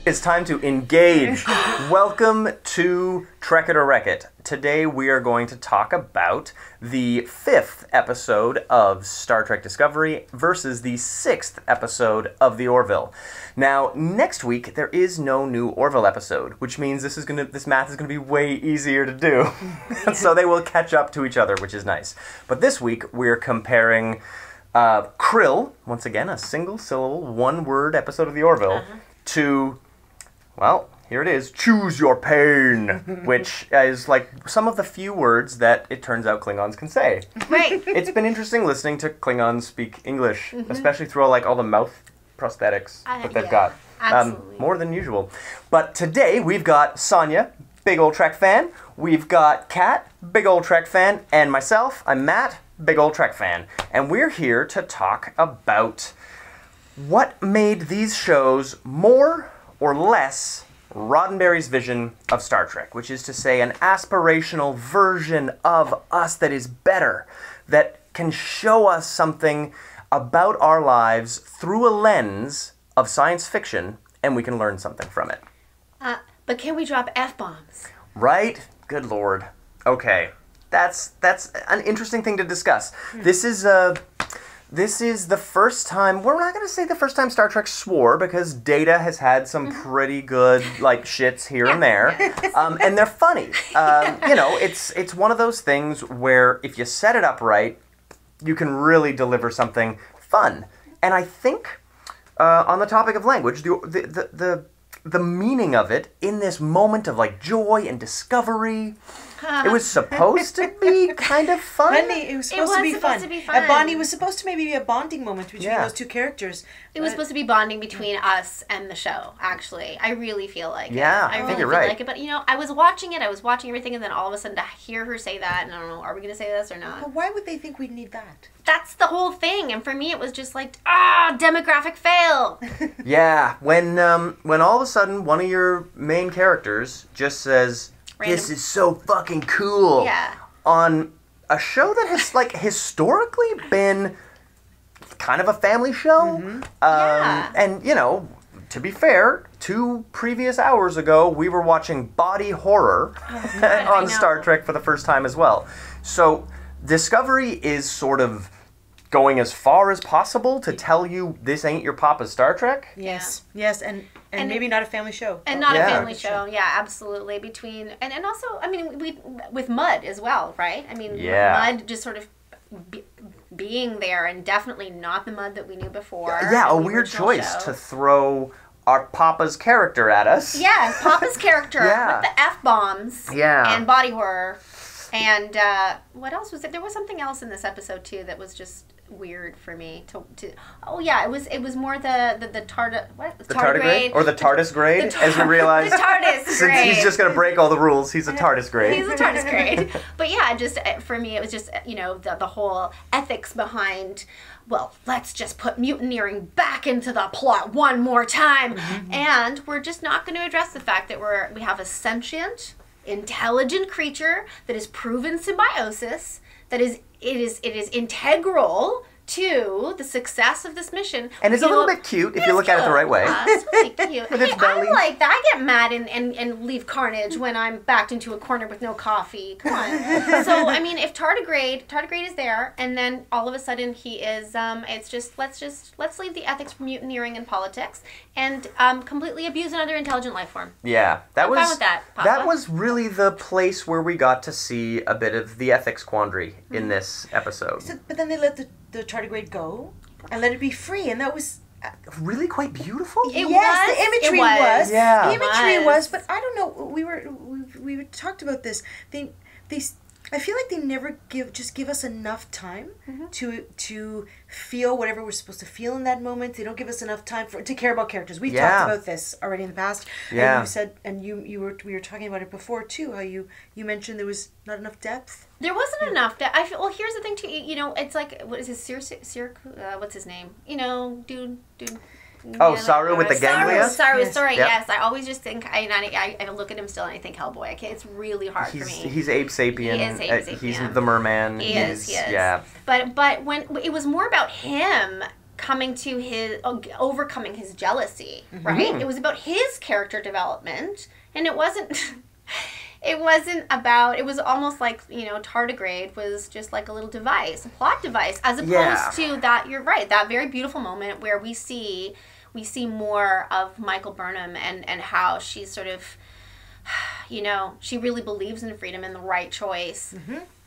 It's time to engage. Welcome to Trek It or Wreck It. Today we are going to talk about the 5th episode of Star Trek Discovery versus the 6th episode of the Orville. Now, next week there is no new Orville episode, which means this math is gonna be way easier to do. So they will catch up to each other, which is nice. But this week we're comparing Krill, once again a single syllable, one-word episode of the Orville, to, well, here it is, choose your pain, which is like some of the few words that it turns out Klingons can say. Right. It's been interesting listening to Klingons speak English, especially through all the mouth prosthetics that they've got. Absolutely. More than usual. But today we've got Sonia, big old Trek fan. We've got Kat, big old Trek fan. And myself, I'm Matt, big old Trek fan. And we're here to talk about what made these shows more or less Roddenberry's vision of Star Trek, which is to say an aspirational version of us that is better, that can show us something about our lives through a lens of science fiction, and we can learn something from it. But can we drop F-bombs? Right? Good Lord. Okay. That's an interesting thing to discuss. This is the first time, we're not going to say the first time Star Trek swore, because Data has had some pretty good, shits here and there. And they're funny. It's one of those things where if you set it up right, you can really deliver something fun. And I think, on the topic of language, the meaning of it in this moment of joy and discovery, it was supposed to be kind of fun. It was supposed to be fun. A bonding was supposed to maybe be a bonding moment between those two characters. It was supposed to be bonding between us and the show, actually. I really feel like it. I think you're right. Like it. But, I was watching everything, and then all of a sudden to hear her say that, and I don't know, are we going to say this or not? But why would they think we'd need that? That's the whole thing, and for me it was just demographic fail. Yeah, when all of a sudden one of your main characters just says, "This is so fucking cool," on a show that has historically been kind of a family show. And to be fair, 2 previous hours ago we were watching body horror on Star Trek for the first time as well. So Discovery is sort of going as far as possible to tell you this ain't your papa's Star Trek. Yes, and maybe not a family show. And not a family show, absolutely. And also, we with Mud as well, right? Mud just sort of being there, and definitely not the Mud that we knew before. Yeah, a weird choice to throw our papa's character at us. Yeah, papa's character with the F-bombs and body horror. And what else was it? There was something else in this episode too that was just weird for me it was more the tardigrade or the TARDIS grade, as we realized. The TARDIS since grade. He's just going to break all the rules, he's a TARDIS grade. He's a TARDIS grade. But just for me it was just the whole ethics behind, well, let's just put mutineering back into the plot one more time, and we're just not going to address the fact that we have a sentient, intelligent creature that is proven symbiosis, that it is integral to the success of this mission. And it's a little bit cute if you look at it the right way. It's really cute. With its belly. I like that. I get mad and leave Carnage when I'm backed into a corner with no coffee. Come on. So, if tardigrade is there, and then all of a sudden he is, let's leave the ethics from mutineering and politics, and completely abuse another intelligent life form. Yeah. I'm fine with that, Papa. That was really the place where we got to see a bit of the ethics quandary in this episode. But then they let the tardigrade go and let it be free, and that was really quite beautiful. The imagery was. Yeah. The imagery was, but I don't know. We talked about this. I feel like they never give us enough time to feel whatever we're supposed to feel in that moment. They don't give us enough time to care about characters. We've talked about this already in the past. Yeah. And you said, and we were talking about it before too. How you mentioned there was not enough depth. There wasn't enough. Well, here's the thing too. It's like, what is his what's his name? Dude. Oh, Saru with the ganglia? Saru, yes. I always just think, I look at him still and I think Hellboy. It's really hard for me. He's Abe Sapien. He is Abe Sapien. He's the merman. He is. Yeah. But when it was more about him overcoming his jealousy, right? It was about his character development, and it wasn't. It was almost like, tardigrade was just like a little device, a plot device, as opposed to that, you're right, that very beautiful moment where we see more of Michael Burnham and how she's sort of, she really believes in freedom and the right choice.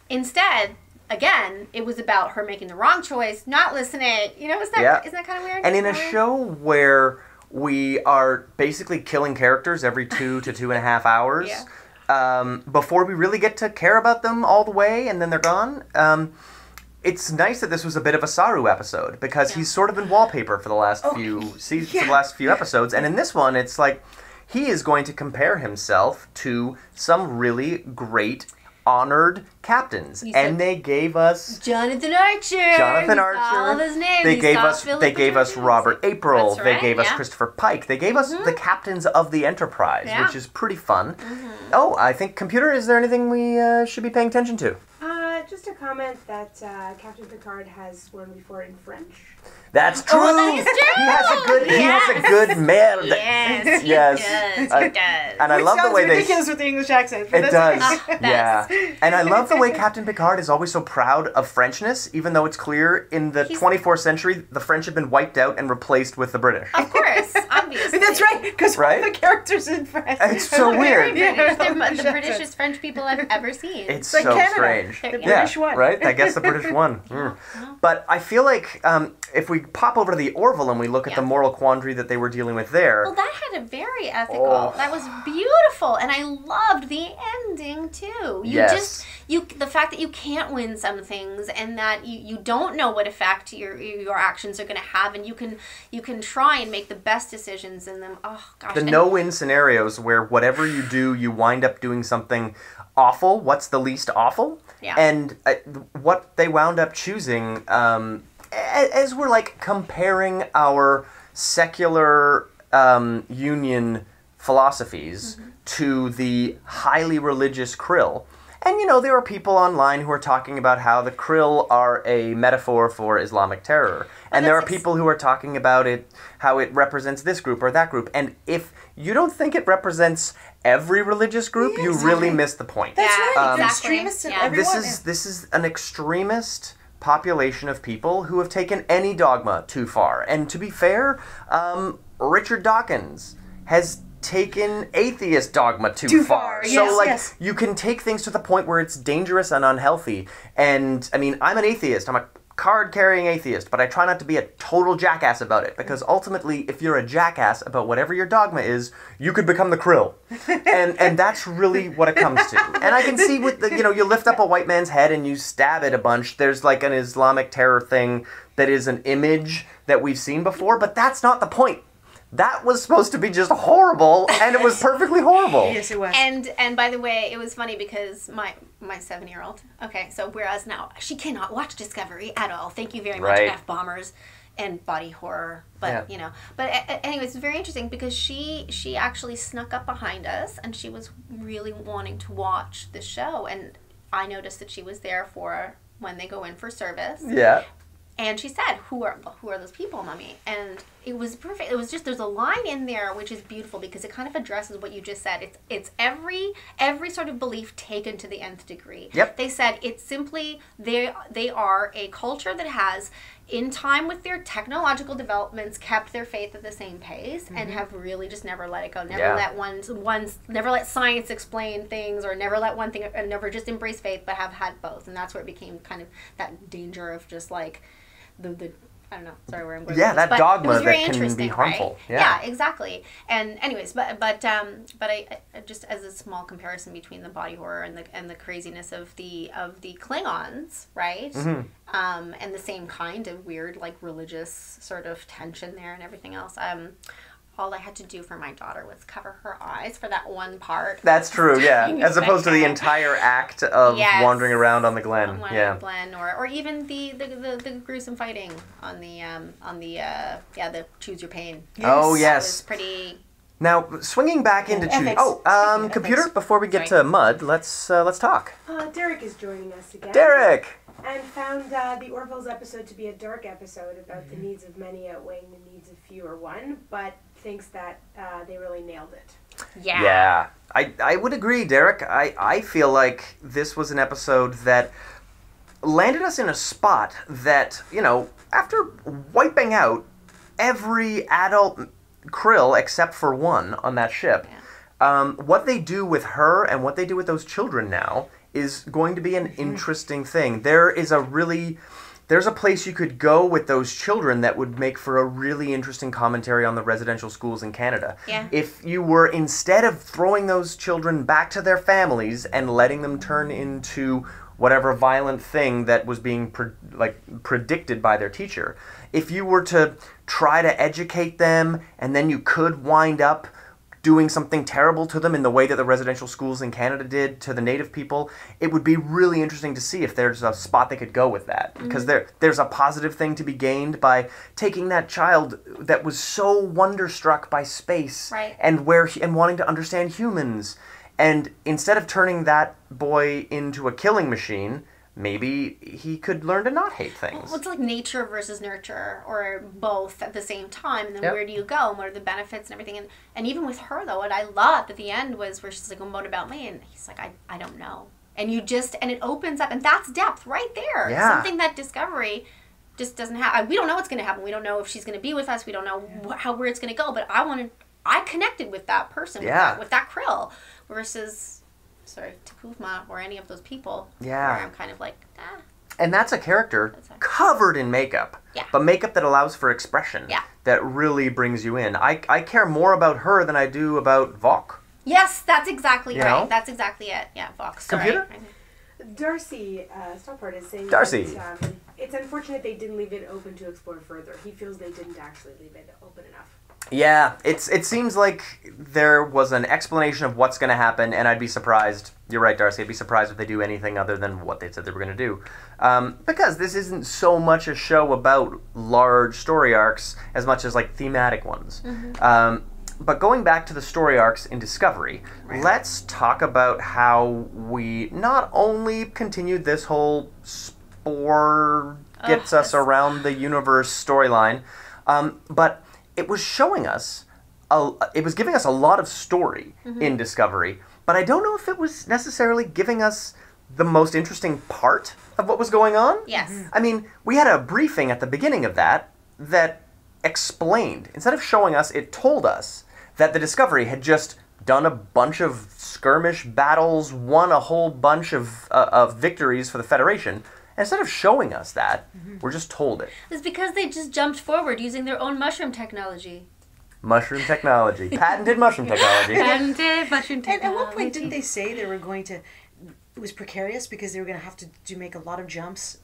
Instead, again, it was about her making the wrong choice, not listening. Isn't that kind of weird? And in a show where we are basically killing characters every 2 to 2.5 hours, before we really get to care about them all the way, and then they're gone. It's nice that this was a bit of a Saru episode, because he's sort of been wallpaper for the last few seasons, for the last few episodes, and in this one, it's like he is going to compare himself to some really great, honored captains, and they gave us Jonathan Archer. All of his names. They gave us Robert April. That's right, they gave us Christopher Pike. They gave us the captains of the Enterprise, which is pretty fun. Oh, I think, computer, is there anything we should be paying attention to? Just a comment that Captain Picard has sworn before in French. That's true. Oh, that is true. He has a good merde. Yes. Yes. He does. And I love the way ridiculous with the English accent. But It that's does. Yeah. And I love the way Captain Picard is always so proud of Frenchness, even though it's clear in the 24th century the French have been wiped out and replaced with the British. Of course, obviously. That's right, because all Right? the characters in French. It's so weird. They're the Britishest French people I've ever seen. It's like so Canada. strange. The British won. Right? I guess the British won. But I feel like if we pop over to the Orville and we look at the moral quandary that they were dealing with there. Well, that had a very ethical. That was beautiful, and I loved the ending too. The fact that you can't win some things, and that you don't know what effect your actions are going to have, and you can try and make the best decisions in them. Oh gosh, The no-win scenarios where whatever you do, you wind up doing something awful. What's the least awful? Yeah. And what they wound up choosing, as we're like comparing our secular union philosophies to the highly religious Krill. And, there are people online who are talking about how the Krill are a metaphor for Islamic terror. And there are people who are talking about it, how it represents this group or that group. And if you don't think it represents every religious group, you really miss the point. That's right. exactly. Extremists and everyone. This is an extremist population of people who have taken any dogma too far. And to be fair, Richard Dawkins has taken atheist dogma too far. Yes, you can take things to the point where it's dangerous and unhealthy. And I mean, I'm an atheist. I'm a card-carrying atheist, but I try not to be a total jackass about it, because ultimately, if you're a jackass about whatever your dogma is, you could become the Krill. And that's really what it comes to. And I can see with the, you lift up a white man's head and you stab it a bunch. There's like an Islamic terror thing that is an image that we've seen before, but that's not the point. That was supposed to be just horrible, and it was perfectly horrible. Yes, it was. And by the way, it was funny because my 7-year-old. Okay, so whereas now she cannot watch Discovery at all. Thank you very much, F-bombers and body horror. But But anyways, it's very interesting because she actually snuck up behind us, and she was really wanting to watch the show, and I noticed that she was there for when they go in for service. Yeah. And she said, who are those people, Mommy? And it was perfect. It was just, there's a line in there which is beautiful because it kind of addresses what you just said. It's every sort of belief taken to the nth degree. Yep. They said it's simply, they are a culture that has, in time with their technological developments, kept their faith at the same pace and have really just never let it go. Never never let science explain things, or never let one thing, never just embrace faith, but have had both. And that's where it became kind of that danger of just like, the I don't know. Sorry, where I'm going. Yeah, that dogma that can be interesting, harmful. Right? Yeah, exactly. And anyways, but I just, as a small comparison between the body horror and the craziness of the Klingons, right? And the same kind of weird like religious sort of tension there and everything else. All I had to do for my daughter was cover her eyes for that one part. That's true, yeah. As opposed to the entire act of wandering around on the Glen. Glen, or even the gruesome fighting on the Choose Your Pain. Yes. Oh yes. That was pretty. Now swinging back into computer. Before we get to Mud, let's talk. Derek is joining us again. Derek. and found the Orville's episode to be a dark episode about the needs of many outweighing the needs of few or one, but thinks that they really nailed it. Yeah. Yeah. I would agree, Derek. I feel like this was an episode that landed us in a spot that, after wiping out every adult Krill except for one on that ship, what they do with her and what they do with those children now is going to be an interesting thing. There's a place you could go with those children that would make for a really interesting commentary on the residential schools in Canada. Yeah. If you were, instead of throwing those children back to their families and letting them turn into whatever violent thing that was being predicted by their teacher, if you were to try to educate them and then you could wind up doing something terrible to them in the way that the residential schools in Canada did to the native people, it would be really interesting to see if there's a spot they could go with that. Because there's a positive thing to be gained by taking that child that was so wonderstruck by space and wanting to understand humans. And instead of turning that boy into a killing machine, maybe he could learn to not hate things. Well, it's like nature versus nurture, or both at the same time. And then where do you go? And what are the benefits and everything? And even with her, though, what I loved at the end was where she's like, well, what about me? And he's like, I don't know. And and it opens up, and that's depth right there. Yeah. Something that Discovery just doesn't have. We don't know what's going to happen. We don't know if she's going to be with us. We don't know where it's going to go. But I connected with that person, with that Krill, versus... Takufma or any of those people. Yeah. Where I'm kind of like, And that's a character covered in makeup. Yeah. But makeup that allows for expression. Yeah. That really brings you in. I care more about her than I do about Vok. Yes, that's exactly right. know? That's exactly it. Yeah, Vox. Computer? Darcy Stoppard is saying Darcy. that it's unfortunate they didn't leave it open to explore further. He feels they didn't actually leave it open enough. Yeah, it seems like there was an explanation of what's going to happen, and I'd be surprised. You're right, Darcy. I'd be surprised if they do anything other than what they said they were going to do. Because this isn't so much a show about large story arcs as much as like thematic ones. But going back to the story arcs in Discovery, let's talk about how we not only continued this whole spore gets us around the universe storyline, but it was showing us, it was giving us a lot of story in Discovery, but I don't know if it was necessarily giving us the most interesting part of what was going on. Yes. I mean, we had a briefing at the beginning of that explained, instead of showing us, it told us that the Discovery had just done a bunch of skirmish battles, won a whole bunch of victories for the Federation. Instead of showing us that, we're just told it. It's because they just jumped forward using their own mushroom technology. Mushroom technology. Patented mushroom technology. Patented mushroom technology. And at one point, didn't they say they were going to... It was precarious because they were going to have to make a lot of jumps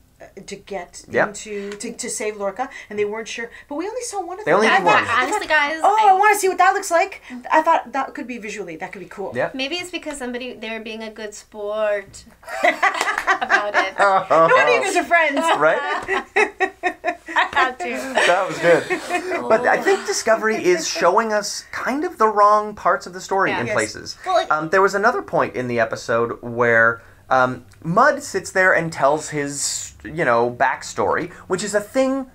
to get into... To save Lorca, and they weren't sure. But we only saw one of them. They only did one. Honestly, guys... I want to see what that looks like. I thought that could be visually, that could be cool. Yeah. Maybe it's because they're being a good sport about it. No wonder you guys are friends. Right? I had to. That was good. But I think Discovery is showing us kind of the wrong parts of the story in places. Well, there was another point in the episode where Mudd sits there and tells his, backstory, which is a thing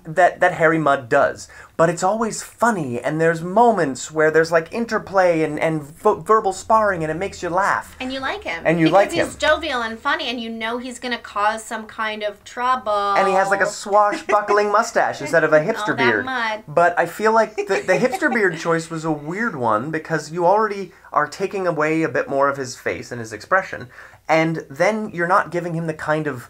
that Harry Mudd does. But it's always funny, and there's moments where there's like interplay and verbal sparring, and it makes you laugh. And you like him. Because he's jovial and funny, and he's going to cause some kind of trouble. And he has like a swashbuckling mustache instead of a hipster beard. Mud. But I feel like the hipster beard choice was a weird one because you already are taking away a bit more of his face and his expression, and then you're not giving him the kind of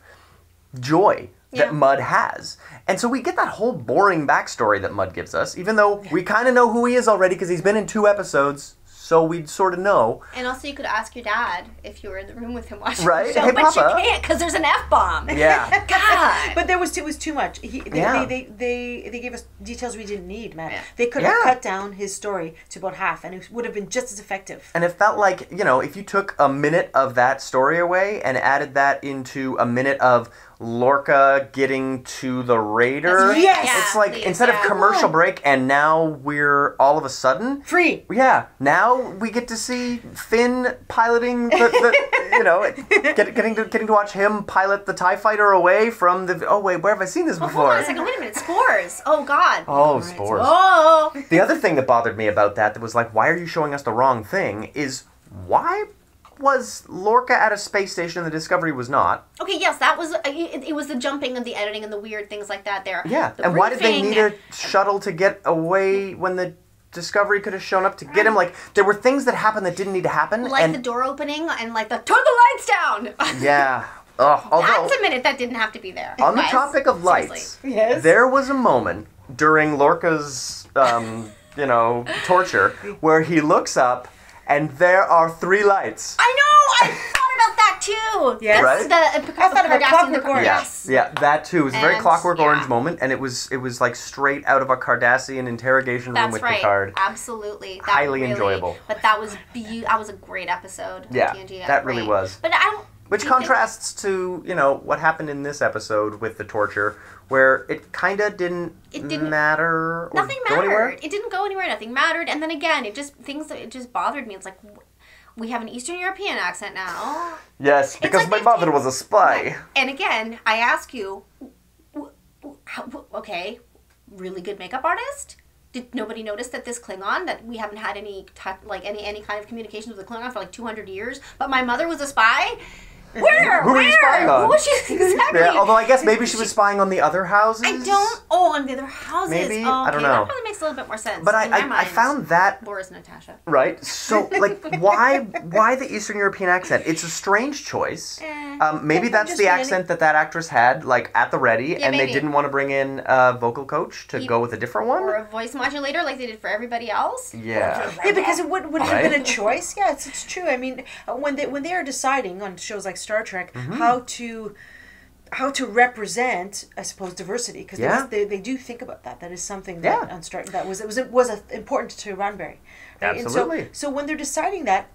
joy that Mudd has. And so we get that whole boring backstory that Mudd gives us, even though we kind of know who he is already because he's been in 2 episodes, so we'd sort of know. And also you could ask your dad if you were in the room with him watching Right? the show, Hey, but Papa. you can't because there's an F-bomb. Yeah. God. But it was too much. They gave us details we didn't need, man. Yeah. They could have cut down his story to about half, and it would have been just as effective. And it felt like, if you took a minute of that story away and added that into a minute of Lorca getting to the Raider. Yes! Yeah, It's like, please, instead of yeah. commercial break, and now we're all of a sudden... Free. Yeah, now we get to see Finn piloting the you know, getting to watch him pilot the TIE fighter away from the... Oh, wait, where have I seen this Hold before? on a second. Wait a minute. Spores. Oh, God. Oh, spores. Oh. The other thing that bothered me about that was like, why are you showing us the wrong thing, is why was Lorca at a space station and the Discovery was not? Okay, yes, that was... It was the jumping and the editing and the weird things like that there. Yeah, The and why did they briefing. need a shuttle to get away when the Discovery could have shown up to get him? Like, there were things that happened that didn't need to happen. Like and the door opening and like the... Turn the lights down! yeah. Although, That's a minute that didn't have to be there. on the guys. topic of Seriously. lights, Yes. there was a moment during Lorca's, torture where he looks up and there are 3 lights. I know! I thought about that too! Yes. Right? I thought about Clockwork Orange. Yes. Yeah, that too. It was a very And, Clockwork yeah. Orange moment, and it was like straight out of a Cardassian interrogation room That's with right. Picard. Absolutely. That Highly really, enjoyable. But that was that was a great episode. Yeah, TNG, that really great. was. But I don't... Which do you think- contrasts to, what happened in this episode with the torture, where it kind of didn't matter or Nothing go anywhere. mattered. It didn't go anywhere. Nothing mattered. And then again, it just bothered me. It's like, we have an Eastern European accent now. Yes, because like my if mother you- was a spy. And again, I ask you, okay, really good makeup artist? Did nobody notice that this Klingon, that we haven't had any any kind of communications with the Klingon for like 200 years, but my mother was a spy? Where? Who were you spying on? Who was she exactly? Yeah, although I guess maybe she was spying on the other houses. I don't. Oh, on the other houses. Maybe? Oh, I don't okay, know. That probably makes a little bit more sense. But in my I mind. found that Laura's Natasha. right. So like, why the Eastern European accent? It's a strange choice. Maybe Could that's just the be any- accent that actress had, like at the ready, Yeah, and they maybe. didn't want to bring in a vocal coach to go with a different one. Or a voice modulator like they did for everybody else. Yeah. Yeah, because it would have Right? been a choice. Yeah, it's true. I mean, when they are deciding on shows like Star Trek how to represent, I suppose, diversity, because Yeah. they do think about that. That is something that Yeah. on Star that was important to Roddenberry. Right? Absolutely. And so when they're deciding that,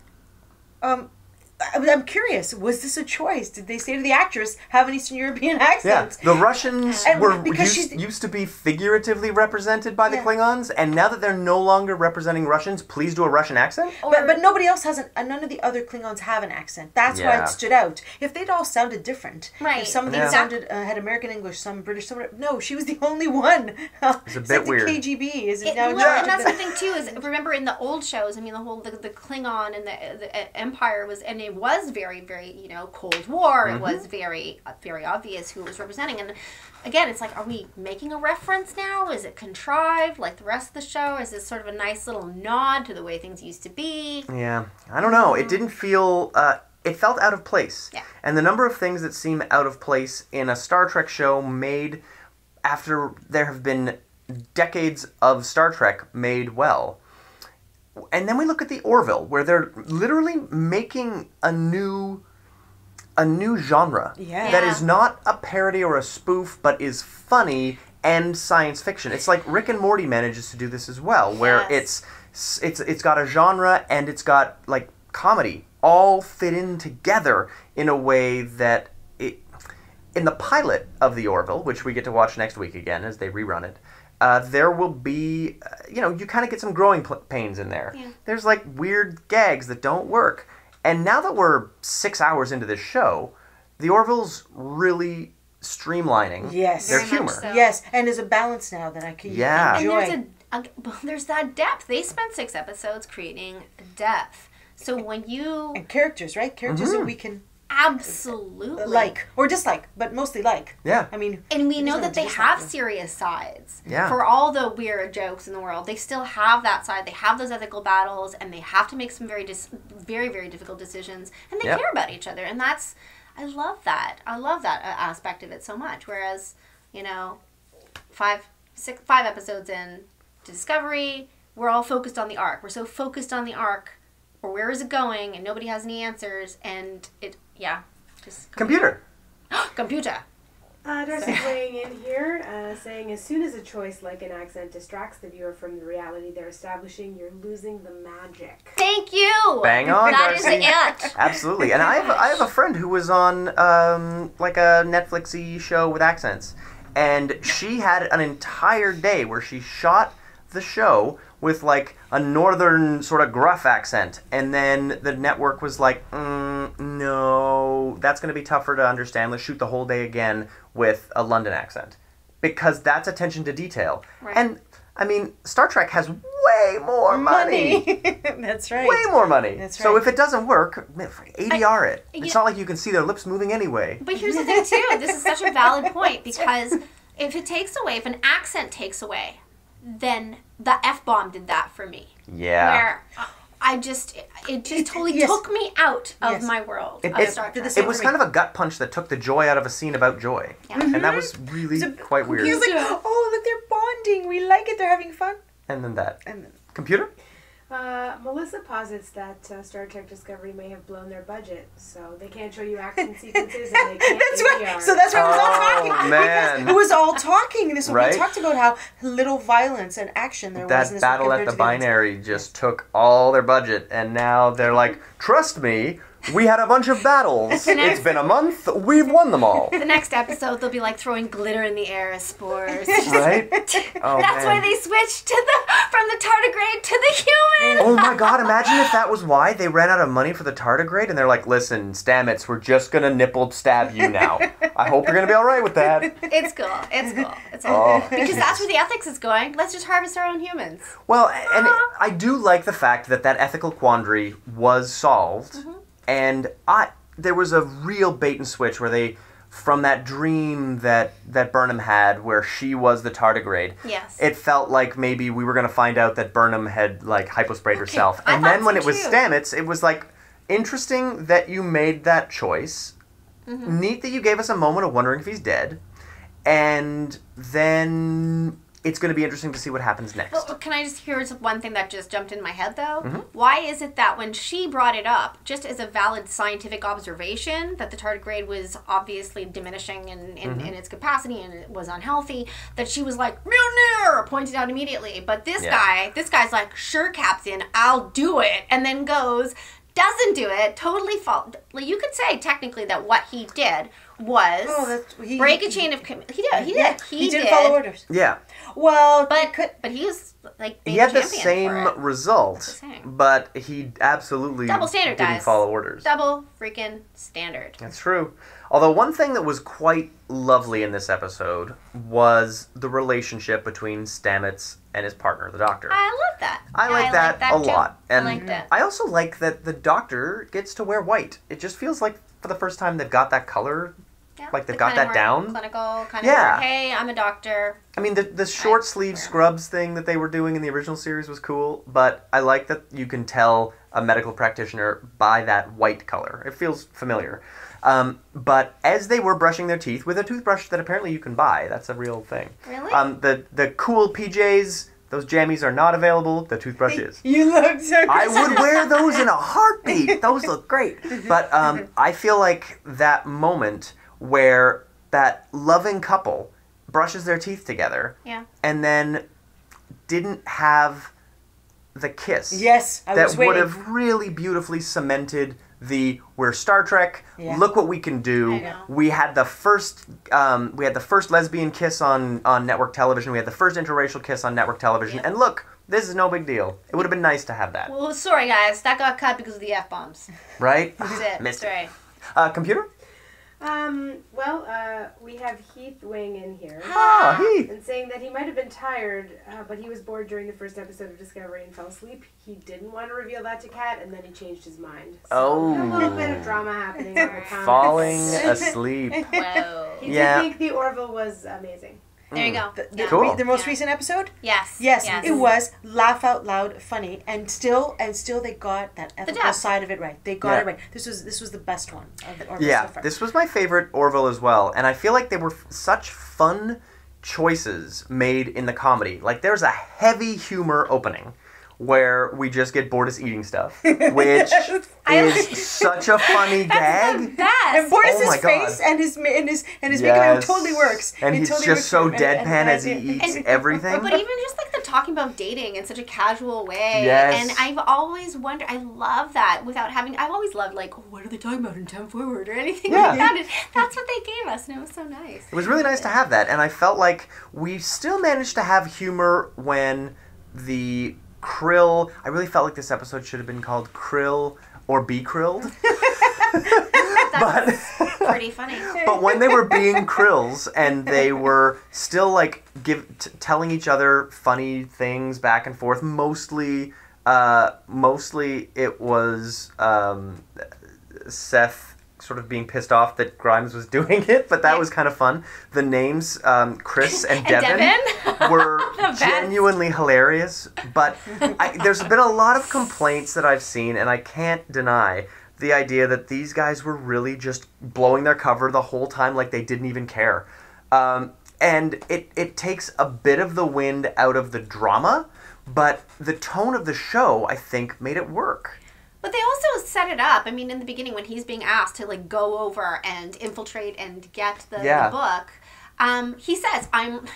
I'm curious. Was this a choice? Did they say to the actress, "Have an Eastern European Yeah, accent"? the Russians And were because she's- used to be figuratively represented by the Yeah. Klingons, and now that they're no longer representing Russians, please do a Russian accent. But nobody else has none of the other Klingons have an accent. That's why Yeah. it stood out. If they'd all sounded different, Right. If some of them Yeah. sounded had American English, some British, some no, she was the only one. It's a bit weird. The KGB is Well, now. and that's the thing too. Is remember in the old shows, I mean, the whole the Klingon and the Empire was, and it was very Cold War. It was very very obvious who it was representing. And again, it's like, are we making a reference now? Is it contrived like the rest of the show? Is this sort of a nice little nod to the way things used to be? Yeah, I don't know. It didn't feel. It felt out of place. Yeah. And the number of things that seem out of place in a Star Trek show made after there have been decades of Star Trek made well. And then we look at the Orville, where they're literally making a new genre Yeah. that Yeah. is not a parody or a spoof, but is funny and science fiction. It's like Rick and Morty manages to do this as well, where Yes. it's got a genre and it's got like comedy all fit in together in a way that in the pilot of the Orville, which we get to watch next week again as they rerun it, there will be, you kind of get some growing pains in there. Yeah. There's like weird gags that don't work. And now that we're 6 hours into this show, the Orville's really streamlining Yes. their Very much humor. so. Yes, and there's a balance now that I can Yeah. And enjoy. there's that depth. They spent 6 episodes creating depth. So when you And characters, right? Characters that we can absolutely like or dislike, but mostly like. Yeah. I mean, And we there's know no that they dislike have them. serious sides. Yeah. For all the weird jokes in the world, they still have that side. They have those ethical battles, and they have to make some very, very difficult decisions. And they Yep. care about each other, and I love that. I love that aspect of it so much. Whereas, 5 episodes in Discovery, we're all focused on the arc. We're so focused on the arc, or where is it going, and nobody has any answers, and just Computer. computer. Darcy's weighing in here, saying, as soon as a choice like an accent distracts the viewer from the reality they're establishing, you're losing the magic. Thank you. Bang on, That is Darcy. it. Absolutely. And I have a friend who was on like a Netflix-y show with accents. And she had an entire day where she shot the show with like a northern sort of gruff accent. And then the network was like, no, that's going to be tougher to understand. Let's shoot the whole day again with a London accent. Because that's attention to detail. Right. And, I mean, Star Trek has way more money. That's right. Way more money. That's So right. if it doesn't work, ADR it. It's not like you can see their lips moving anyway. But here's the thing, too. This is such a valid point, because if an accent takes away, then the F-bomb did that for me. Yeah. Where it just totally yes. took me out of Yes. my world It, of it, Star Trek. it was kind of a gut punch that took the joy out of a scene about joy. Yeah. And that was really quite weird. He was like, oh, look, they're bonding. We like it. They're having fun. And then that. And then, Computer? Melissa posits that Star Trek Discovery may have blown their budget, so they can't show you action sequences and they can't that's ADR. right. So that's why it was all talking. Oh, man. Because it was all talking. This Right? we talked about how little violence and action there was in That this battle compared at the to others. binary just took all their budget, and now they're like, trust me, we had a bunch of battles. It's been a month, we've won them all. The next episode, they'll be like throwing glitter in the air as spores. Right? Oh, That's why man. they switched from the tardigrade to the human. Oh my god, imagine if that was why they ran out of money for the tardigrade and they're like, listen, Stamets, we're just gonna nipple stab you now. I hope you're gonna be alright with that. It's cool. It's cool. It's all Oh. because that's where the ethics is going. Let's just harvest our own humans. Well, and I do like the fact that that ethical quandary was solved, and there was a real bait and switch where they, from that dream that Burnham had where she was the tardigrade, Yes. it felt like maybe we were going to find out that Burnham had like hyposprayed herself. I And thought then when so, it was too. Stamets, it was like, interesting that you made that choice. Neat that you gave us a moment of wondering if he's dead. And then it's going to be interesting to see what happens next. Well, can I just here's one thing that just jumped in my head though? Mm-hmm. Why is it that when she brought it up, just as a valid scientific observation, that the tardigrade was obviously diminishing in its capacity and it was unhealthy, that she was like, Mjolnir, pointed out immediately. But this guy's like, sure, Captain, I'll do it, and then doesn't do it, totally like you could say technically that what he did was break a chain of command. He did follow orders. Yeah. Well, but he was like He had the champion same for it. result, same. but he absolutely Double standard, didn't guys. follow orders. Double freaking standard. That's true. Although one thing that was quite lovely in this episode was the relationship between Stamets and his partner, the Doctor. I love that. I like that a too. lot. And I liked it. I also like that the Doctor gets to wear white. It just feels like for the first time they've got that color. Yeah, Like they've the got kinda that more down? Clinical kind Yeah. of. Hey, I'm a doctor. I mean, the short sleeve scrubs thing that they were doing in the original series was cool, but I like that you can tell a medical practitioner by that white color. It feels familiar. But as they were brushing their teeth with a toothbrush that apparently you can buy, that's a real thing. Really? The cool PJs, those jammies are not available. The toothbrush is. you look so. I would wear those in a heartbeat. Those look great. But I feel like that moment where that loving couple brushes their teeth together Yeah. and then didn't have the kiss. Yes, I that was waiting. would have really beautifully cemented we're Star Trek. Yeah. Look what we can do. I know. We had the first lesbian kiss on network television. We had the first interracial kiss on network television. Yeah. And look, this is no big deal. It would have been nice to have that, Well, sorry guys, that got cut because of the F-bombs. right? That's it. Missed Sorry. it. Computer? We have Heath weighing in here. Ah, Heath. And saying that he might have been tired, but he was bored during the first episode of Discovery and fell asleep. He didn't want to reveal that to Kat, and then he changed his mind. So Oh. a little bit of drama happening on the comments. Falling asleep. Whoa. He Yeah. did think the Orville was amazing. There you go. Yeah. Cool. The most Yeah. recent episode? Yes. Yes, it was laugh out loud funny, and still they got that ethical depth. side of it right. They got Yeah. it right. This was the best one of the Orville Yeah, so far. this was my favorite Orville as well, and I feel like they were such fun choices made in the comedy. Like there's a heavy humor opening where we just get Bortus eating stuff, which is such a funny That's the gag. best. And Oh Bortus's my God. face and his makeup Yes. totally works. And It he's totally just works so for him. deadpan as he eats everything. But even just like the talking about dating in such a casual way. Yes. And I've always wondered, I love that without having, I've always loved like, oh, what are they talking about in Time Forward or anything Yeah. like that. And that's what they gave us and it was so nice. It was really nice to have that, and I felt like we still managed to have humor when the Krill... I really felt like this episode should have been called Krill or Be Krilled. That's pretty funny. But when they were being Krills and they were still like telling each other funny things back and forth, mostly it was Seth sort of being pissed off that Grimes was doing it, but that was kind of fun. The names Chris and Devin were genuinely hilarious, but there's been a lot of complaints that I've seen, and I can't deny the idea that these guys were really just blowing their cover the whole time like they didn't even care. And it takes a bit of the wind out of the drama, but the tone of the show, I think, made it work. But they also set it up. I mean, in the beginning when he's being asked to like go over and infiltrate and get the book, he says,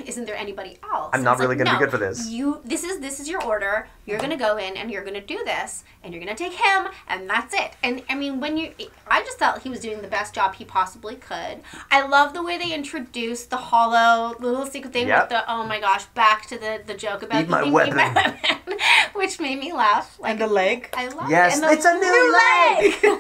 isn't there anybody else? I'm not really going to be good for this. This is your order. You're going to go in and you're going to do this and you're going to take him and that's it. And I mean, I just felt he was doing the best job he possibly could. I love the way they introduced the hollow little secret thing with the, oh my gosh, back to the joke about Eat my weapon. Which made me laugh. Like, And the leg. I love Yes, it. And it's a new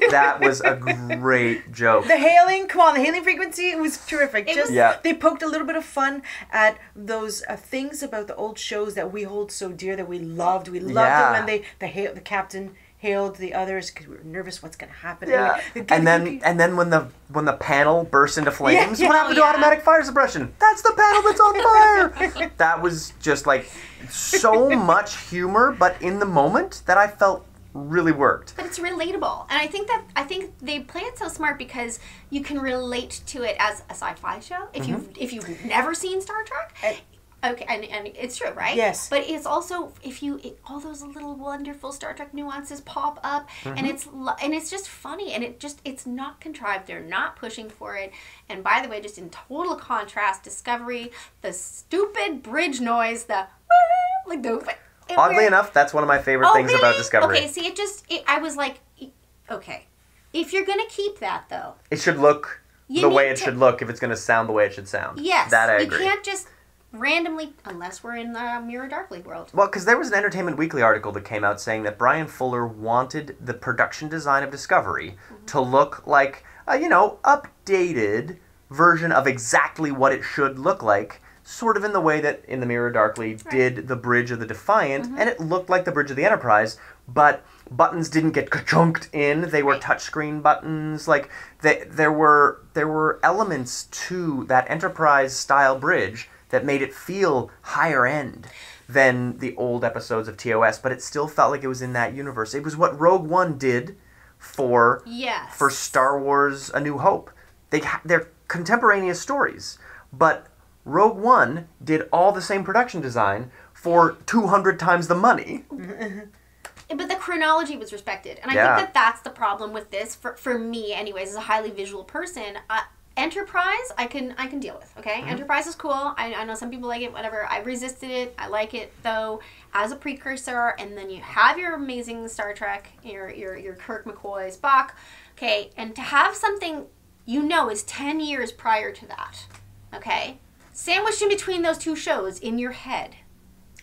leg! That was a great joke. The hailing, come on, the hailing frequency was terrific. Yeah. They poked a little bit of fun at those things about the old shows that we hold so dear that we loved. We loved it when the captain hailed the others because we were nervous what's going to happen. Yeah. And then when the panel burst into flames, Yeah. what happened to automatic fire suppression? That's the panel that's on fire. That was just like so much humor, but in the moment that I felt really worked. But it's relatable, and I think they play it so smart because you can relate to it as a sci-fi show if you've never seen Star Trek. Okay, and it's true, right? Yes. But it's also all those little wonderful Star Trek nuances pop up, and it's just funny, and it's not contrived. They're not pushing for it. And by the way, just in total contrast, Discovery, the stupid bridge noise, Oddly enough, that's one of my favorite things about Discovery. Okay, see, I was like, okay, if you're gonna keep that though, It should look the way it should look if it's going to sound the way it should sound. yes, That I agree. you can't just randomly, unless we're in the Mirror Darkly world. Well, because there was an Entertainment Weekly article that came out saying that Brian Fuller wanted the production design of Discovery to look like a, updated version of exactly what it should look like, sort of in the way that in the Mirror Darkly did the Bridge of the Defiant, and it looked like the Bridge of the Enterprise, but buttons didn't get ka-chunked in. They were touchscreen buttons. Like, there were elements to that Enterprise-style bridge that made it feel higher end than the old episodes of TOS, but it still felt like it was in that universe. It was what Rogue One did for Star Wars A New Hope. They're contemporaneous stories, but Rogue One did all the same production design for 200 times the money. But the chronology was respected, and I think that's the problem with this. For me, anyways, as a highly visual person, Enterprise I can deal with. Okay, Enterprise is cool. I know some people like it. Whatever. I resisted it. I like it though as a precursor, and then you have your amazing Star Trek, your Kirk McCoy, Spock. Okay, and to have something is 10 years prior to that. Okay, sandwiched in between those two shows in your head.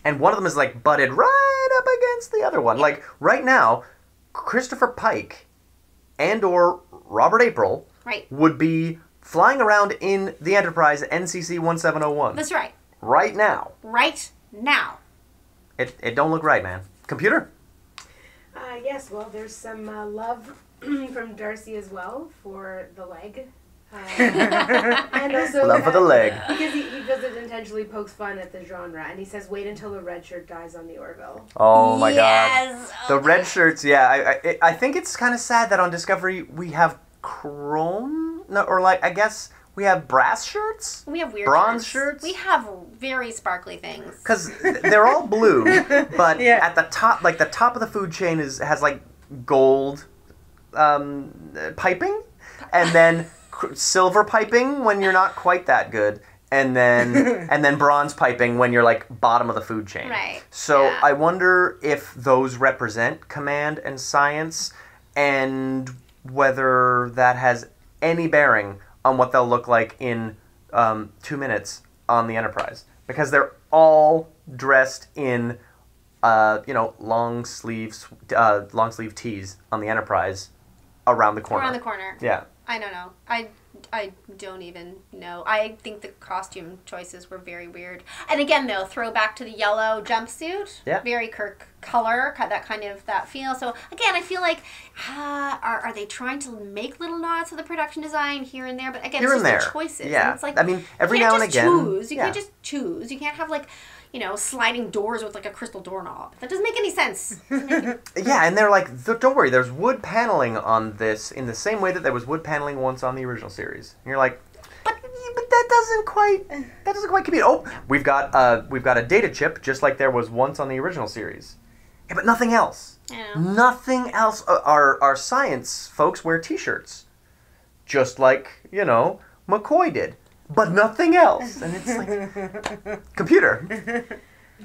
And one of them is like butted right up against the other one. Like right now, Christopher Pike and or Robert April would be flying around in the Enterprise NCC 1701. That's right. Right now. Right now. It don't look right, man. Computer? Yes, well, there's some love from Darcy as well for the leg. And also Love for the leg. Because he does it intentionally, pokes fun at the genre, and he says, wait until the red shirt dies on the Orville. Oh my god. Yes. The red shirts, I think it's kind of sad that on Discovery we have Chrome, I guess We have brass shirts. We have weird bronze shirts. We have very sparkly things. Because they're all blue, but Yeah. at the top, like the top of the food chain has like gold piping, and then silver piping when you're not quite that good, and then bronze piping when you're like bottom of the food chain. Right. So Yeah. I wonder if those represent command and science, and whether that has any bearing on what they'll look like in 2 minutes on the Enterprise, because they're all dressed in long sleeve tees on the Enterprise around the corner. Around the corner. Yeah. I don't know. I don't even know. I think the costume choices were very weird. And again, though, throwback to the yellow jumpsuit. Yeah. Very Kirk color, that feel. So again, I feel like are they trying to make little nods to the production design here and there? But again, Here it's and just there. the choices. Yeah. And it's like, I mean, every you now can't and just again. choose. You yeah. can't just choose. You can't have like, sliding doors with like a crystal doorknob. That doesn't make any sense. Yeah, and they're like, don't worry, there's wood paneling on this in the same way that there was wood paneling once on the original series. And you're like, but that doesn't quite compute. Oh, we've got a data chip just like there was once on the original series. Yeah, but nothing else. Yeah. Nothing else. Our science folks wear T-shirts, just like McCoy did, but nothing else. And it's like computer.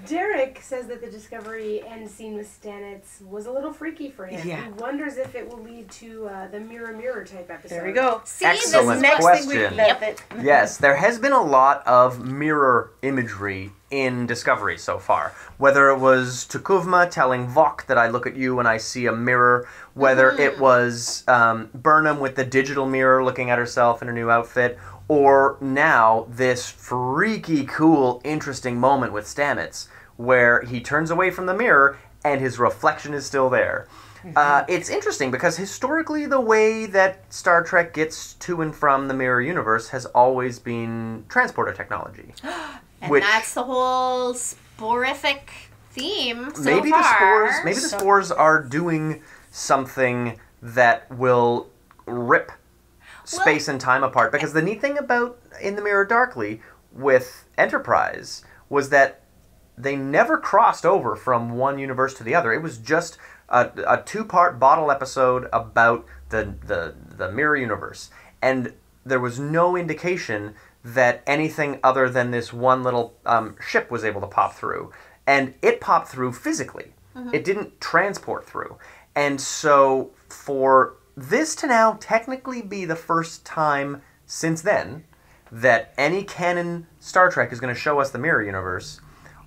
Derek says that the Discovery end scene with Stamets was a little freaky for him. Yeah. He wonders if it will lead to the mirror type episode. There we go. See, Excellent this is Next thing question. we left it. Yes, there has been a lot of mirror imagery in Discovery so far. Whether it was Tukuvma telling Vok that I look at you and I see a mirror, whether it was Burnham with the digital mirror looking at herself in her new outfit, or now this freaky, cool, interesting moment with Stamets, where he turns away from the mirror and his reflection is still there. It's interesting because historically the way that Star Trek gets to and from the mirror universe has always been transporter technology. And that's the whole sporific theme so maybe far. the spores are doing something that will rip space and time apart, because the neat thing about In the Mirror Darkly with Enterprise was that they never crossed over from one universe to the other. It was just a two-part bottle episode about the mirror universe, and there was no indication that anything other than this one little ship was able to pop through. And it popped through physically. It didn't transport through. And so for this to now technically be the first time since then that any canon Star Trek is going to show us the mirror universe,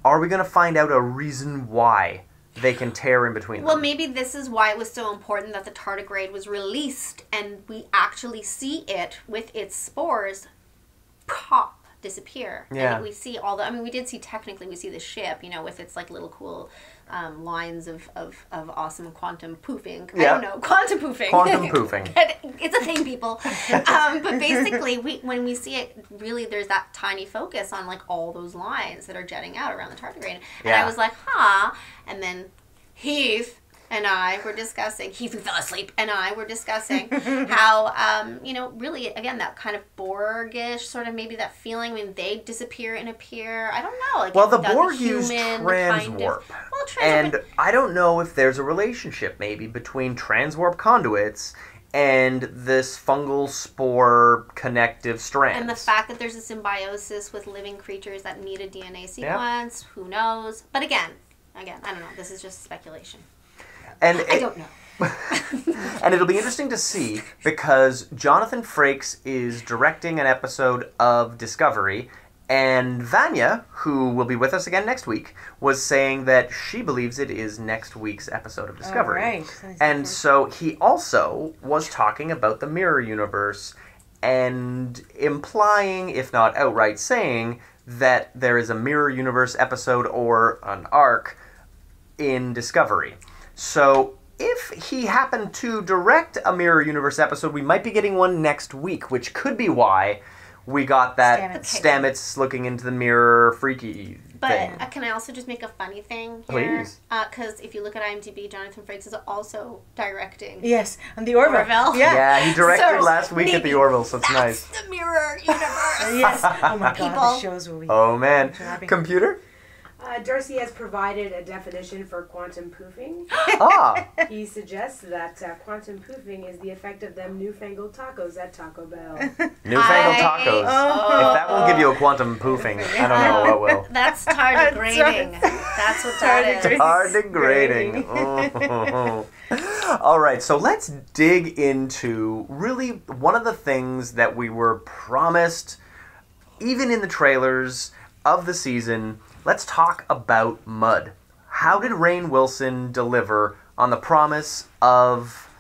are we going to find out a reason why they can tear in between them? Well, maybe this is why it was so important that the tardigrade was released and we actually see it with its spores disappear. Yeah. And we see we did see, technically, we see the ship, with its like little cool lines of awesome quantum poofing. Yeah. I don't know, quantum poofing. Quantum poofing. It's a thing, people. But basically, when we see it, really, there's that tiny focus on like all those lines that are jetting out around the tardigrade. And I was like, and then Heath and I were discussing, Heath who fell asleep, and I were discussing how, really, again, that kind of Borgish sort of maybe that feeling when they disappear and appear. I don't know. Like, well, the Borg used transwarp. And I don't know if there's a relationship maybe between transwarp conduits and this fungal spore connective strands. And the fact that there's a symbiosis with living creatures that need a DNA sequence, who knows? But again, I don't know. This is just speculation. And I don't know. And it'll be interesting to see, because Jonathan Frakes is directing an episode of Discovery, and Vanya, who will be with us again next week, was saying that she believes it is next week's episode of Discovery. Right. And so he also was talking about the mirror universe and implying, if not outright saying, that there is a mirror universe episode or an arc in Discovery. So if he happened to direct a mirror universe episode, we might be getting one next week, which could be why we got that Stamets looking into the mirror freaky But thing. can I also just make a funny thing here? Please. Because if you look at IMDb, Jonathan Frakes is also directing. Yes, and the Orville. Orville. Yeah, he directed So last week at the maybe Orville, so it's that's nice. the Mirror Universe. Yes. Oh my God, People. the shows will be. Oh man. Happy. Computer? Darcy has provided a definition for quantum poofing. Ah. He suggests that quantum poofing is the effect of them newfangled tacos at Taco Bell. Newfangled tacos. Oh. If that won't give you a quantum poofing, I don't know what will. That's tardigrating. That's what that is. Are degrading. Oh. All right, so let's dig into really one of the things that we were promised, even in the trailers of the season. Let's talk about Mud. How did Rainn Wilson deliver on the promise of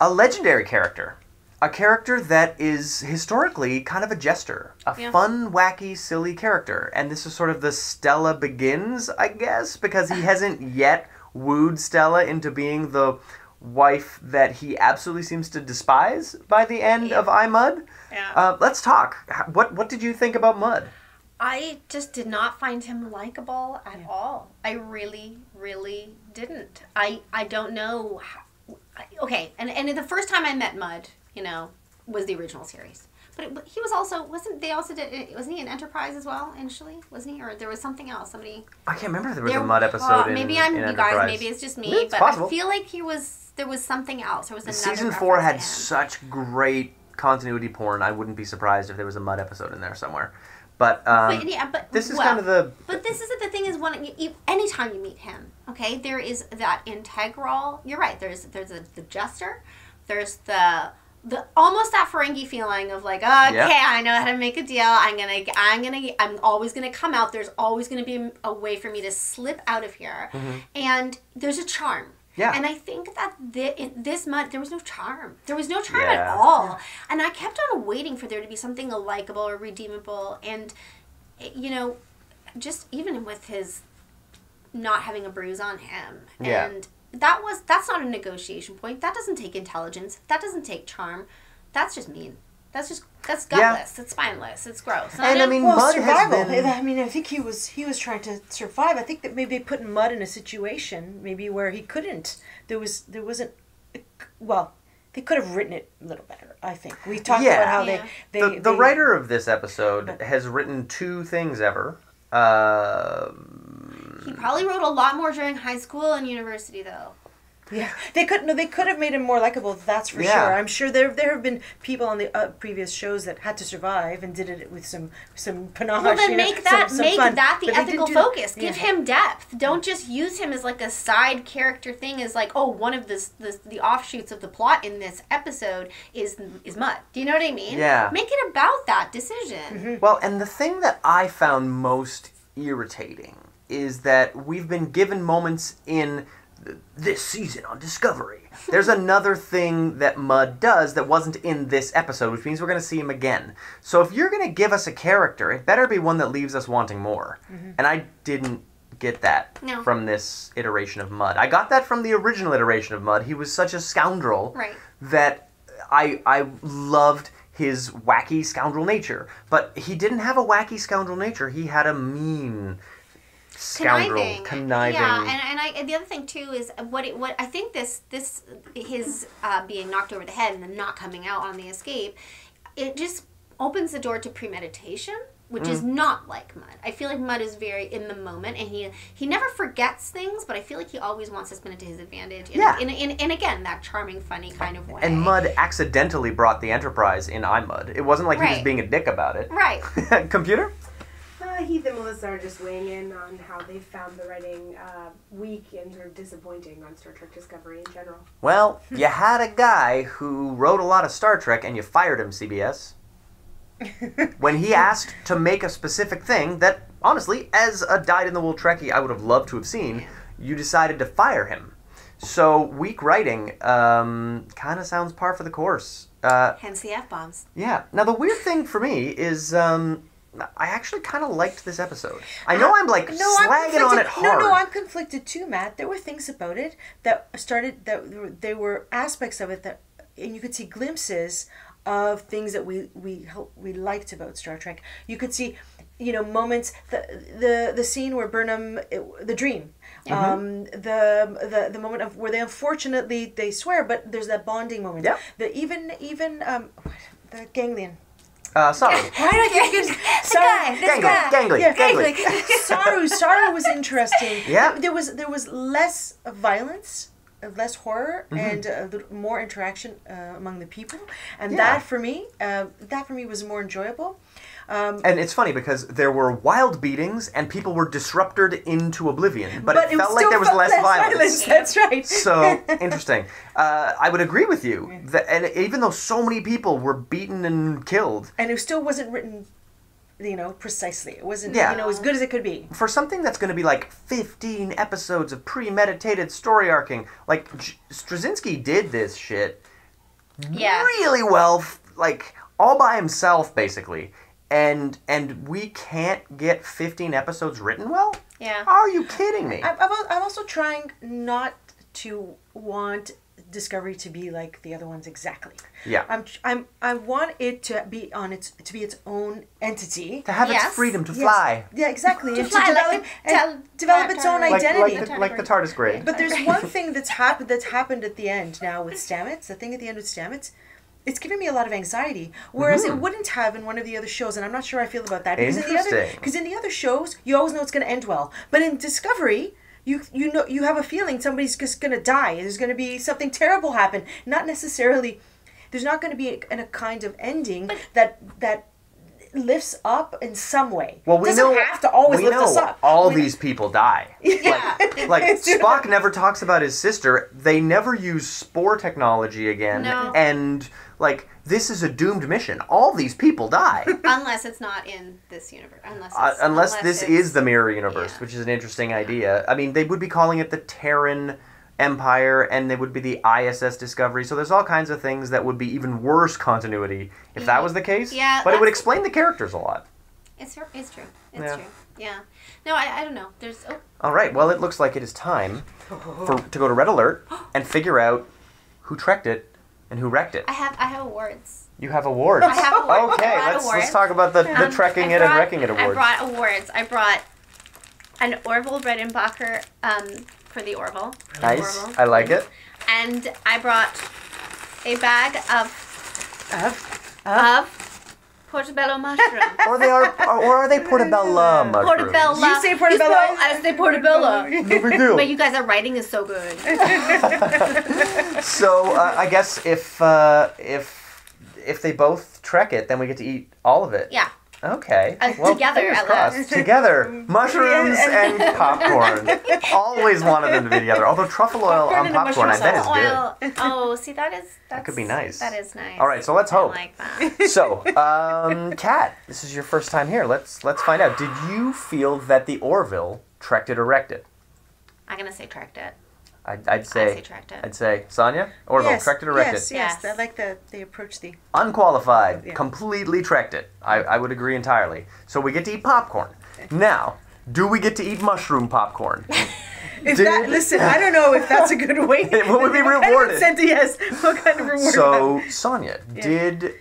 a legendary character? A character that is historically kind of a jester. A fun, wacky, silly character. And this is sort of the Stella Begins, I guess, because he hasn't yet wooed Stella into being the wife that he absolutely seems to despise by the end of I, Mud. Yeah. Let's talk. What did you think about Mud? I just did not find him likable at all. I really, really didn't. I don't know. Okay, and the first time I met Mud, was the original series. But he was also, wasn't he in Enterprise as well, initially? Wasn't he? Or there was something else, somebody... I can't remember if there was a Mud episode in maybe I'm in you Enterprise. guys, maybe it's just me, It's but possible. I feel like there was something else. There was another Season 4 reference had to him. such great continuity porn, I wouldn't be surprised if there was a Mud episode in there somewhere. But, this is kind of the... But this is the thing is anytime you meet him, okay, there is that integral... You're right, there's the jester, there's the almost that Ferengi feeling of like, okay, I know how to make a deal. I'm always gonna come out. There's always gonna be a way for me to slip out of here. Mm-hmm. And there's a charm. Yeah. And I think that in this Mud, there was no charm. There was no charm at all. And I kept on waiting for there to be something likable or redeemable. And, just even with his not having a bruise on him. Yeah. And that's not a negotiation point. That doesn't take intelligence. That doesn't take charm. That's just mean. That's gutless. Yeah. It's spineless. It's gross. And I mean, Well, Mud survival. has been... I mean, I think he was trying to survive. I think that maybe they put Mud in a situation maybe where he couldn't. There wasn't. Well, they could have written it a little better. I think we talked about how the writer of this episode has written 2 things ever. He probably wrote a lot more during high school and university, though. Yeah, they could have made him more likable. That's for sure. I'm sure there have been people on the previous shows that had to survive and did it with some panache. Well, then make that the ethical focus. Yeah. Give him depth. Don't just use him as like a side character thing. As like, one of the offshoots of the plot in this episode is Mud. Do you know what I mean? Yeah. Make it about that decision. Mm-hmm. Well, and the thing that I found most irritating is that we've been given moments in this season on Discovery. There's another thing that Mud does that wasn't in this episode, which means we're going to see him again. So if you're going to give us a character, it better be one that leaves us wanting more. Mm-hmm. And I didn't get that from this iteration of Mud. I got that from the original iteration of Mud. He was such a scoundrel that I loved his wacky scoundrel nature. But he didn't have a wacky scoundrel nature. He had a mean... scoundrel, conniving. Yeah, and the other thing too is what I think his being knocked over the head and then not coming out on the escape, it just opens the door to premeditation, which is not like Mud. I feel like Mud is very in the moment, and he never forgets things, but I feel like he always wants to spin it to his advantage. In again, that charming, funny kind of way. And Mud accidentally brought the Enterprise in iMud. It wasn't like he was being a dick about it. Right. Computer? Heath and Melissa are just weighing in on how they found the writing weak and sort of disappointing on Star Trek Discovery in general. Well, you had a guy who wrote a lot of Star Trek and you fired him, CBS. When he asked to make a specific thing that, honestly, as a dyed-in-the-wool Trekkie I would have loved to have seen, you decided to fire him. So, weak writing kind of sounds par for the course. Hence the F-bombs. Yeah. Now, the weird thing for me is... I actually kind of liked this episode. I know I'm slagging on it hard. No, I'm conflicted too, Matt. There were things about it that there were aspects of it that, and you could see glimpses of things that we liked about Star Trek. You could see, moments. The scene where Burnham, the dream. Yeah. The moment of where they unfortunately they swear, but there's that bonding moment. Yeah. The even the ganglion. Sorry. Why do I keep Gangly. Saru was interesting. Yeah. There was less violence, less horror, and more interaction among the people, and that for me was more enjoyable. And it's funny because there were wild beatings and people were disrupted into oblivion, but it felt like there was less violence. That's right. So interesting. I would agree with you. And even though so many people were beaten and killed, and it still wasn't written, precisely. It wasn't, as good as it could be. For something that's going to be like 15 episodes of premeditated story arcing, like Straczynski did this shit really well, like all by himself, basically. And we can't get 15 episodes written well? Yeah. Are you kidding me? I'm also trying not to want Discovery to be like the other ones exactly. Yeah. I want it to be its own entity. To have its freedom to fly. Yeah, exactly. To fly, develop its own identity. Like the TARDIS grid. But there's one thing that's happened at the end now with Stamets. The thing at the end with Stamets. It's giving me a lot of anxiety, whereas it wouldn't have in one of the other shows, and I'm not sure how I feel about that. Because in the other shows, you always know it's going to end well, but in Discovery, you have a feeling somebody's just going to die. There's going to be something terrible happen. Not necessarily. There's not going to be a kind of ending that lifts up in some way. Well, we doesn't have to always lift us up. All these people die. Yeah. Like Spock never talks about his sister. They never use spore technology again. No. And this is a doomed mission. All these people die. Unless it's not in this universe. Unless this is the mirror universe, which is an interesting idea. I mean, they would be calling it the Terran Empire, and they would be the ISS Discovery. So there's all kinds of things that would be even worse continuity if that was the case. Yeah, but it would explain the characters a lot. It's true. It's true. Yeah. No, I don't know. There's. Oh. All right. Well, it looks like it is time to go to Red Alert and figure out who trekked it and who wrecked it. I have awards. You have awards. I have awards. Okay, let's talk about the trekking it and wrecking it awards. I brought awards. I brought an Orville Redenbacher for the Orville. Nice. Orville. I like it. And I brought a bag of portobello mushrooms. Or are they portobello mushrooms? Portobello. You say portobello? I say portobello. No big deal. But you guys, our writing is so good. So I guess if they both trek it, then we get to eat all of it. Yeah. Okay. Together, fingers at crossed. least. Together. Mushrooms and popcorn. Always wanted them to be together. Although truffle oil Popcorn on and a popcorn, I bet is good. Oil. Oh, see, that could be nice. That is nice. All right, so let's hope. I like that. So, Kat, this is your first time here. Let's find out. Did you feel that the Orville trekked it or wrecked it? I'm gonna say trekked it. I'd say trekked it. I'd say Sonia Orville trekked it or wrecked it. Yes. I like that they approach the Unqualified, Yeah. completely trekked it. I would agree entirely. So we get to eat popcorn. Now, do we get to eat mushroom popcorn? Listen, I don't know if that's a good way. What would be rewarded? Yes. What kind of reward? So, Sonia, did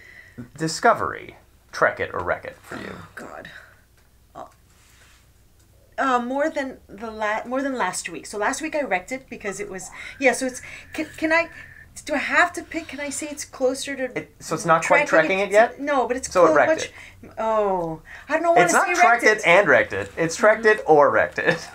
Discovery trek it or wreck it for you? Oh, God. More than last week. So last week I wrecked it because it was So it's can I? Do I have to pick? Can I say it's closer to? So it's not quite trekking it yet? No, but it's so it wrecked it. Oh, I don't know what it's not trekked it and wrecked it. It's trekked it or wrecked it.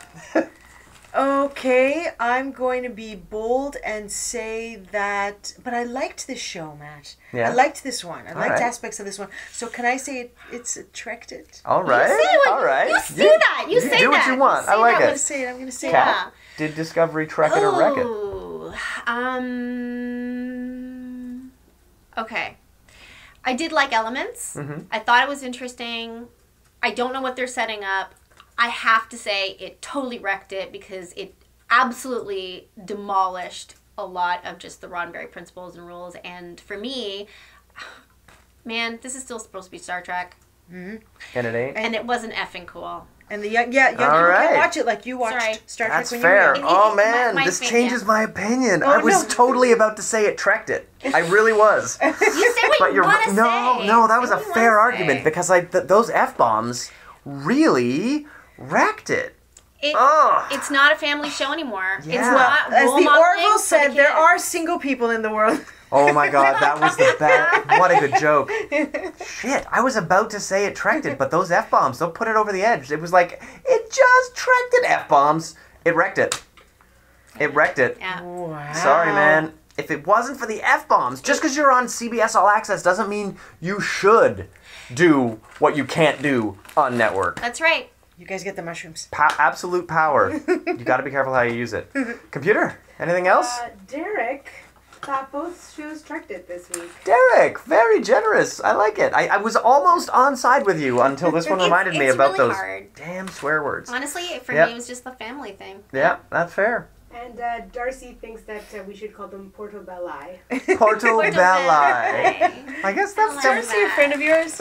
Okay, I'm going to be bold and say that. But I liked this show, Matt. Yeah. I liked this one. I liked right. aspects of this one. So can I say it's trekked it? All right. All right. You say that. You say that. Do what you want. I like I'm it. going to say Kat, did Discovery trek it or wreck it? Okay. I did like Elements. Mm-hmm. I thought it was interesting. I don't know what they're setting up. I have to say it totally wrecked it because it absolutely demolished a lot of just the Roddenberry principles and rules. And for me, man, this is still supposed to be Star Trek. Mm-hmm. And it ain't? And it wasn't effing cool. And the young people right. can watch it like you watched Sorry. Star That's Trek when fair. you were young. Oh, man, my this opinion. changes my opinion. Oh, I was no. totally about to say it trekked it. I really was. You say what But you you're want to say. no, that was Say a what you fair wanna argument say. because those F-bombs really wrecked it. It's not a family show anymore. Yeah. It's not As role the modeling Orville for said, the there kids. are single people in the world. Oh my god, that was the best. What a good joke. Shit, I was about to say it trekked it, but those F-bombs, they'll put it over the edge. It was like, it just trekked it, F-bombs. It wrecked it. It wrecked it. Yeah. Wow. Sorry, man. If it wasn't for the F-bombs, just because you're on CBS All Access doesn't mean you should do what you can't do on network. That's right. You guys get the mushrooms. Absolute power. You got to be careful how you use it. Computer, anything else? Derek thought both shows trekked it this week. Derek, very generous. I like it. I was almost on side with you until this one reminded me it's about really those hard. damn swear words. Honestly, for Yep. me, it was just the family thing. Yeah, that's fair. And Darcy thinks that we should call them Portobelli. Portobelli. I guess that's like Darcy. that. A friend of yours?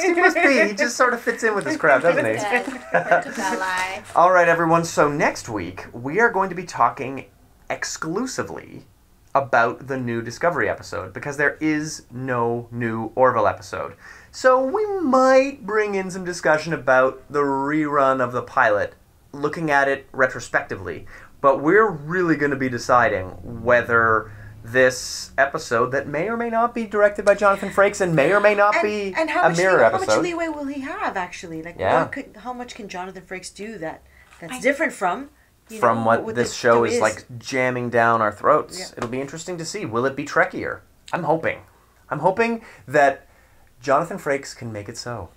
He must be. He just sort of fits in with this crowd, doesn't he? Good. Portobelli. All right, everyone. So next week, we are going to be talking exclusively about the new Discovery episode because there is no new Orville episode. So we might bring in some discussion about the rerun of the pilot, looking at it retrospectively. But we're really going to be deciding whether this episode that may or may not be directed by Jonathan Frakes and may or may not be and how a much mirror how episode. much leeway will he have, actually? Like, Yeah. how much can Jonathan Frakes do that's different from... From what what this the show show is is. like jamming down our throats. Yeah. It'll be interesting to see. Will it be Trekkier? I'm hoping. I'm hoping that Jonathan Frakes can make it so.